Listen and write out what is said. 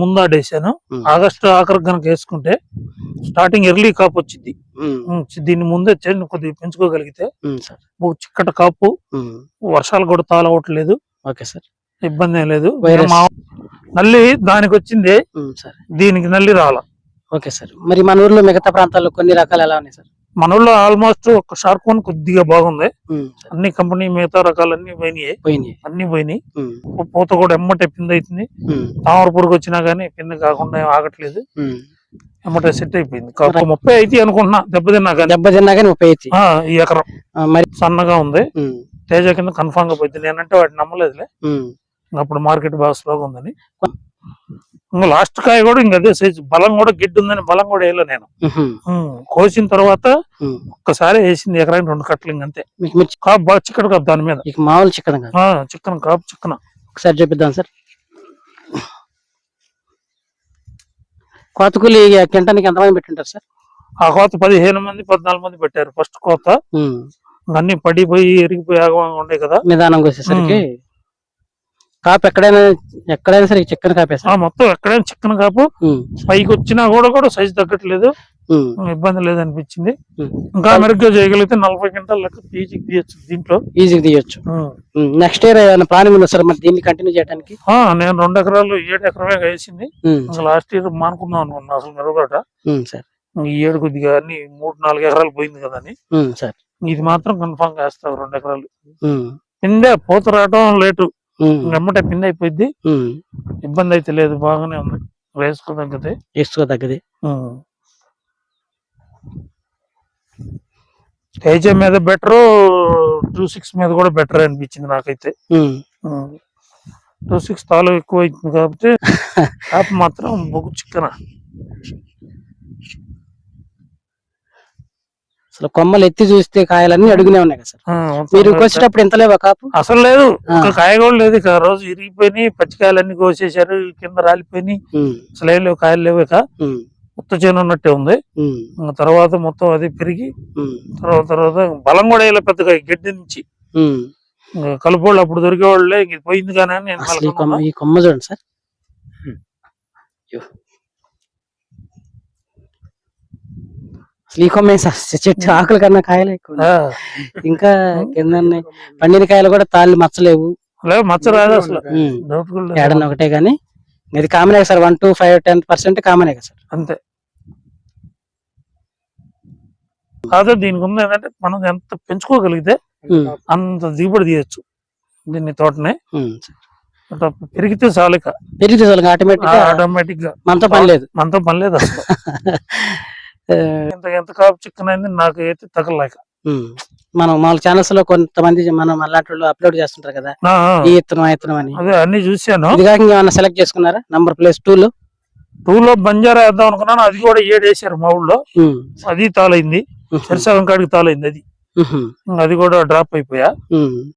ముందాడేసాను. August ఆఖరి గనక వేసుకుంటే స్టార్టింగ్ ఎర్లీ కాపు వచ్చింది. దీన్ని ముందే కొద్దిగా పెంచుకోగలిగితే చిక్కట కాపు, వర్షాలు కూడా తాళవట్లేదు, ఇబ్బంది ఏం లేదు. నల్లి దానికి వచ్చింది, దీనికి నల్లి రాల. Okay sir. మరి మన ఊర్లో మిగతా ప్రాంతాల్లో కొన్ని రకాలు ఎలా ఉన్నాయి సార్? మన ఊళ్ళో ఆల్మోస్ట్ ఒక షార్క్ వన్ కొద్దిగా బాగుంది. అన్ని కంపెనీ మిగతా రకాలన్నీ అన్ని పోయినాయి. పూత కూడా ఎమ్మటే పిండి అవుతుంది. తామర పురుగు వచ్చినా గానీ పిండి కాకుండా ఆగట్లేదు, ఎమ్మటే సెట్ అయిపోయింది. 30 అయితే అనుకుంటున్నా, దెబ్బతిన్నా కానీ 30 ఈ ఎకరం మరి సన్నగా ఉంది. తేజ కింద కన్ఫామ్ గా పోయింది. నేనంటే వాటిని నమ్మలేదులే, అప్పుడు మార్కెట్ బాగా స్లోగా ఉందని. ఇంకా లాస్ట్ కాయ కూడా ఇంకా అదే సైజు, బలం కూడా గిడ్డు ఉందని బలం కూడా వేయలే నేను. కోసిన తర్వాత ఒక్కసారి వేసింది ఎకరానికి 2 కట్టలు, ఇంకంతే. కాపు బాగా చిక్కడు కాపు, దాని మీద మామూలు చిక్కన కాపు చిక్కన. ఒకసారి చూపిద్దాం సార్. కోత కూలి కింటానికి ఎంతమంది పెట్టింటారు సార్? ఆ కోత 15 మంది 14 మంది పెట్టారు. ఫస్ట్ కోత అన్ని పడిపోయి ఎరిగిపోయి ఆగంగా ఉండే కదా, నిదానంగా వచ్చేసరికి కాపు ఎక్కడైనా సరే చిక్కన కాపే సార్. మొత్తం ఎక్కడైనా చిక్కన కాపు. పైకి వచ్చినా కూడా సైజు తగ్గట్లేదు, ఇబ్బంది లేదనిపించింది. ఇంకా మెరుగ్గా చేయగలిగితే 40 క్వింటాల్ లెక్క ఈజీగా తీయచ్చు, దీంట్లో ఈజీగా తీయచ్చు. నెక్స్ట్ ఇయర్ ఏమైనా ప్లానింగ్ ఉందా సార్ మరి దీన్ని కంటిన్యూ చేయడానికి? నేను 2 ఎకరాలు 7 ఎకరమే వేసింది. లాస్ట్ ఇయర్ మానుకుందాం అనుకున్నా అసలు మెరుగుట. ఈ ఏడు కొద్దిగా అన్ని 3-4 ఎకరాలు పోయింది కదా అని, ఇది మాత్రం కన్ఫామ్ గా వేస్తావు 2 ఎకరాలు. కిందే పూత రావడం లేటు, ఎమ్మటే పిండి అయిపోయింది, ఇబ్బంది అయితే లేదు, బాగానే ఉంది. వేసుకోదగ్గది. తేజ మీద బెటర్, 26 మీద కూడా బెటర్ అనిపించింది నాకైతే. 26 తాలు ఎక్కువ అవుతుంది కాబట్టి కాపు మాత్రం బొగ్గు చిక్కన. అసలు కొమ్మలు ఎత్తి చూస్తే కాయలన్నీ అడుగునే ఉన్నాయి కదా సార్. మీరు కోసేటప్పుడు ఎంత లేవా కాపు? అసలు లేదు, ఒక కాయ కూడా లేదు. ఇక రోజు ఇరిగిపోయినాయి, పచ్చికాయలన్నీ కోసేసారు, కింద రాలిపోయినాయి, అసలు ఏం లేవు, కాయలు లేవు. ఇక ఉత్త చేను ఉన్నట్టే ఉంది. తర్వాత మొత్తం అది పెరిగి తర్వాత బలం కూడా వేయలే పెద్దగా గడ్డి నుంచి. కలుపుకోళ్ళు అప్పుడు దొరికేవాళ్ళే, ఇంక పోయింది కానీ ఈ కొమ్మ చూడండి సార్. ఈ కొమ్మ చెట్టు ఆకుల కన్నా కాయలు ఎక్కువ, ఇంకా కింద పండిన కాయలు కూడా తాళ్ళు మచ్చలేవు, మచ్చ రాదు అసలు, ఏడన్నా ఒకటే. గానీ ఇది కామనే సార్, 1 to 5-10% కామనే కదా సార్. అంతే కాదు. దీనికి ఉంది ఏంటంటే మనం ఎంత పెంచుకోగలిగితే అంత దిగుబడి తీయచ్చు దీన్ని, తోటనే. పెరిగితే చాలు, ఆటోమేటిక్ గా మనతో పని లేదు అసలు. ఎంత కాపు చిక్కనైంది నాకు అయితే తగలలేక. మనం మా ఛానల్స్ లో కొంతమంది మనం అలాంటి అప్లోడ్ చేస్తుంటారు కదా, ఈ ఇత్తనం అని. అదే అన్ని చూసాను. ఏమన్నా సెలెక్ట్ చేసుకున్నారా? నంబర్ ప్లేస్ 2 లో బంజారా వేద్దాం అనుకున్నాను, అది కూడా 7 వేసారు మా ఊళ్ళో. అది తాలైంది, సరిసగం కాడికి తాలైంది, అది కూడా డ్రాప్ అయిపోయా.